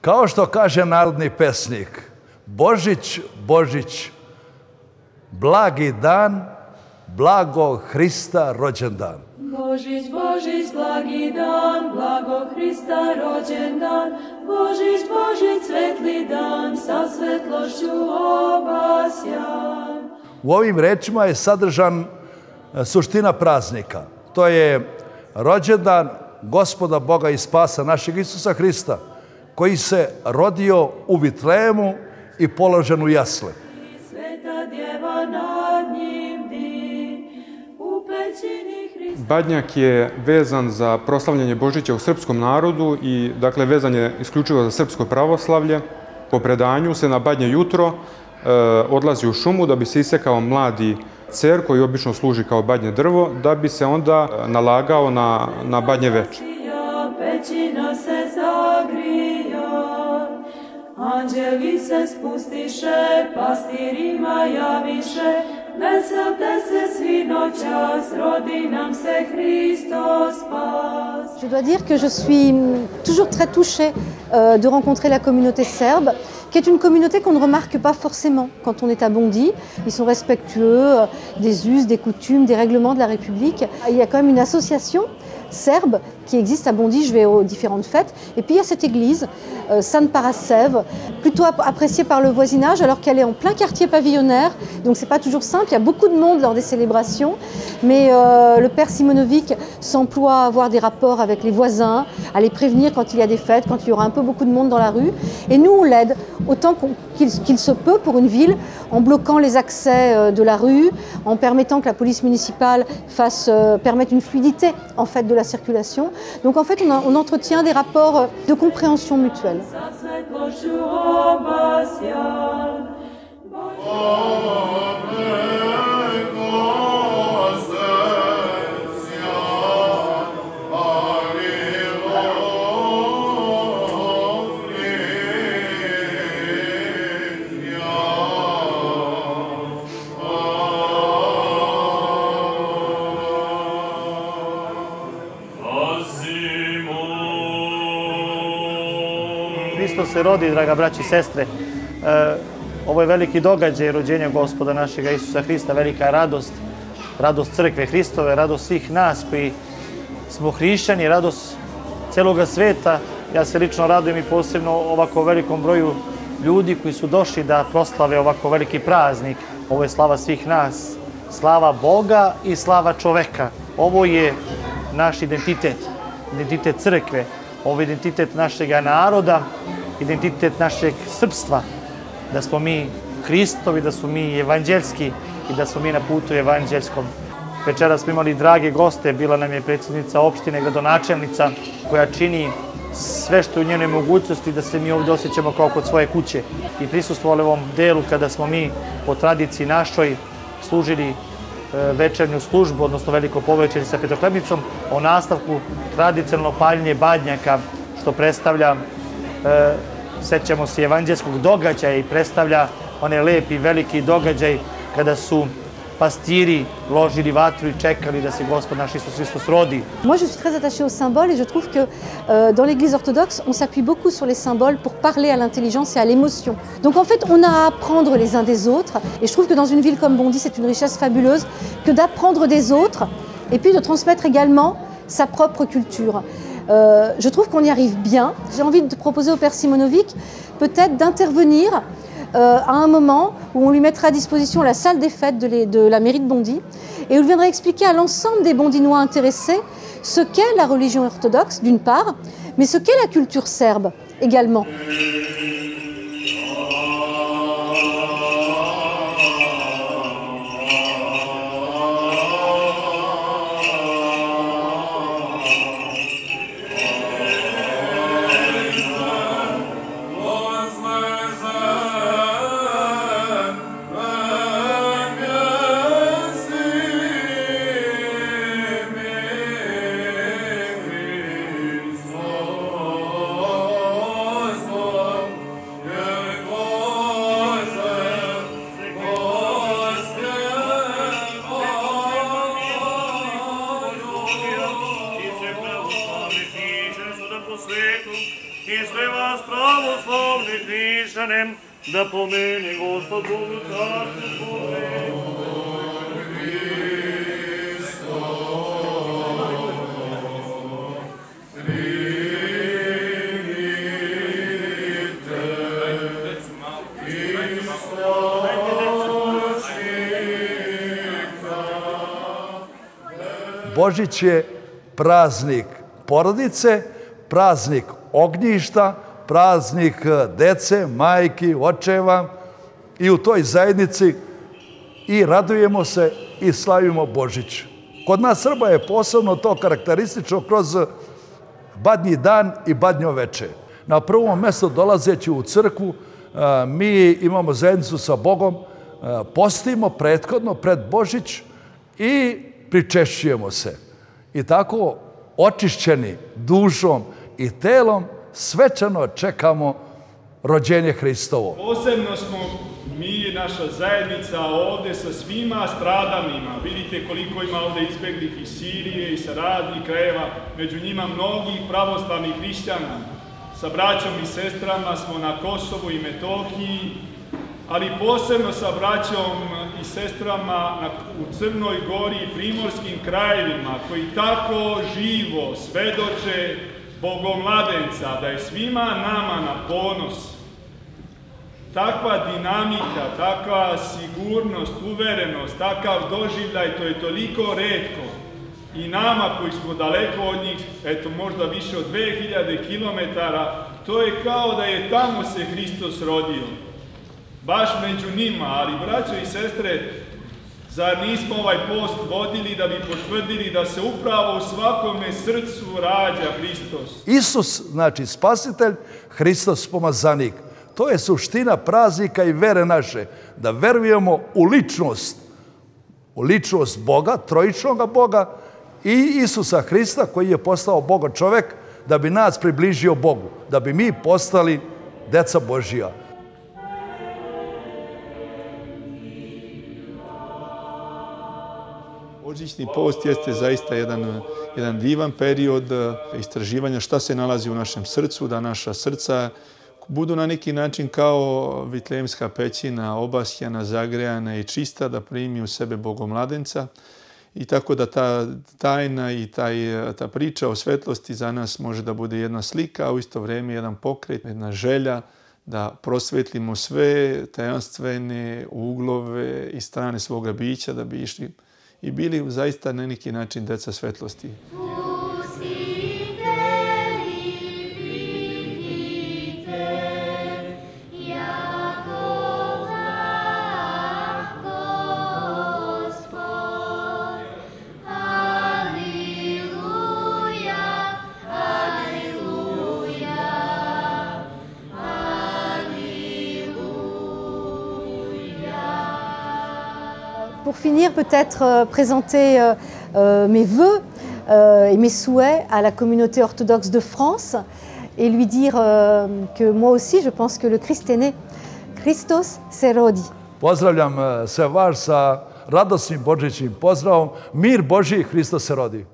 Kao što kaže narodni pesnik, Božić, Božić, blagi dan, blago Hrista rođendan. Božić, Božić, blagi dan, blago Hrista rođendan. Božić, Božić, svetli dan, sa svetlošću obasjan. U ovim rečima je sadržan suština praznika. To je rođendan Gospoda Boga i Spasa našeg Isusa Hrista, koji se rodio u Vitlejemu i položen u jasle. Sveta djeva nad njim di, u pećini Hrista. Badnjak je vezan za proslavljanje Božića u srpskom narodu i dakle vezan je isključivo za srpsko pravoslavlje. Po predanju se na Badnje jutro odlazi u šumu da bi se isekao mladi cer koji obično služi kao badnje drvo, da bi se onda nalagao na badnje veče. Pećina se zagrija, anđeli se spustiše, pastirima javiše, veselte se svi noćas, rodi nam se Hristos spas. Je dois dire que je suis toujours très touchée de rencontrer la communauté serbe, qui est une communauté qu'on ne remarque pas forcément quand on est à Bondy. Ils sont respectueux des us, des coutumes, des règlements de la République. Il y a quand même une association serbe qui existe à Bondy, je vais aux différentes fêtes. Et puis il y a cette église, San Parasev, plutôt appréciée par le voisinage alors qu'elle est en plein quartier pavillonnaire. Donc c'est pas toujours simple, il y a beaucoup de monde lors des célébrations. Mais le père Simonovic s'emploie à avoir des rapports avec les voisins, à les prévenir quand il y a des fêtes, quand il y aura un peu beaucoup de monde dans la rue. Et nous on l'aide autant qu'il se peut pour une ville, en bloquant les accès de la rue, en permettant que la police municipale permette une fluidité en fait de la circulation. Donc en fait on entretient des rapports de compréhension mutuelle. Hristos se rodi, draga braći i sestre. Ovo je veliki događaj rođenja Gospoda našega Isusa Hrista, velika radost, radost crkve Hristove, radost svih nas koji smo hrišćani, radost celoga sveta. Ja se lično radujem i posebno ovako velikom broju ljudi koji su došli da proslave ovako veliki praznik. Ovo je slava svih nas, slava Boga i slava čoveka. Ovo je naš identitet, identitet crkve, ovo je identitet našega naroda, identitet našeg srpstva, da smo mi Hristovi, da smo mi evanđelski i da smo mi na putu evanđelskom. Večera smo imali drage goste, bila nam je predsjednica opštine, gradonačelnica, koja čini sve što je u njenoj mogućnosti da se mi ovdje osjećamo kao kod svoje kuće. I prisustvovali ovom delu kada smo mi po tradiciji našoj služili večernju službu, odnosno veliko povečerje sa petohlebnicom, o nastavku tradicionalno paljenje badnjaka, što predstavlja, sećamo se, evanđelskog događaja i predstavlja onaj lepi veliki događaj kada su pastiri ložili vatru i čekali da se Gospod naš Isus Hristos rodi. Moi, je suis très attachée aux symboles et je trouve que dans l'Église orthodoxe, on s'appuie beaucoup sur les symboles pour parler à l'intelligence et à l'émotion. Donc en fait, on a à apprendre les uns des autres. Et je trouve que dans une ville comme Bondy, c'est une richesse fabuleuse que d'apprendre des autres et puis de transmettre également sa propre culture. Je trouve qu'on y arrive bien. J'ai envie de proposer au père Simonovic peut-être d'intervenir à un moment où on lui mettra à disposition la salle des fêtes de la mairie de Bondy et où il viendra expliquer à l'ensemble des Bondinois intéressés ce qu'est la religion orthodoxe d'une part, mais ce qu'est la culture serbe également. svetu, i sve vas pravoslavni hrišćanem, da pomeni Gospod Bogu carstvo svoje. Božić je praznik porodice, praznik ognjišta, praznik dece, majki, očeva i u toj zajednici i radujemo se i slavimo Božić. Kod nas Srba je posebno to karakteristično kroz Badnji dan i Badnjo veče. Na prvom mjestu dolazeći u crkvu mi imamo zajednicu sa Bogom, postimo prethodno pred Božić i pričešćujemo se. I tako očišćeni dušom i telom svečano čekamo rođenje Hristovo. Posebno smo mi, naša zajednica, ovdje sa svima stradanima. Vidite koliko ima ovdje izbjeglih iz Sirije i sa raznih krajeva, među njima mnogih pravoslavnih hrišćana. Sa braćom i sestrama smo na Kosovu i Metohiji, ali posebno sa braćom i sestrama u Crnoj Gori i primorskim krajevima, koji tako živo svedoče Bogomladenca, da je svima nama na ponos. Takva dinamika, takva sigurnost, uverenost, takav doživljaj, to je toliko retko. I nama koji smo daleko od njih, eto možda više od 2000 km, to je kao da je tamo se Hristos rodio. Baš među njima, ali braćo i sestre, zar nismo ovaj post vodili da bi potvrdili da se upravo u svakome srcu rađa Hristos? Isus, znači spasitelj, Hristos pomazanik. To je suština praznika i vere naše, da verujemo u ličnost Boga, trojičnog Boga i Isusa Hrista koji je postao Boga čovek da bi nas približio Bogu, da bi mi postali deca Božija. Božićni post jeste zaista jedan divan period istraživanja šta se nalazi u našem srcu, da naša srca budu na neki način kao vitlejemska pećina, obasjana, zagrejana i čista, da primi u sebe Bogomladenca. I tako da ta tajna i ta priča o svetlosti za nas može da bude jedna slika, a u isto vrijeme jedan pokret, jedna želja da prosvetlimo sve tajanstvene uglove i strane svoga bića, da bi išli i bili zaista na neki način deca svetlosti. Pour finir, peut-être présenter mes vœux et mes souhaits à la communauté orthodoxe de France et lui dire que moi aussi, je pense que le Christ est né. Christos se rodi. Pozdravljam sve vas sa radosnim božićnim pozdravom. Mir Božji, Hristos se rodi.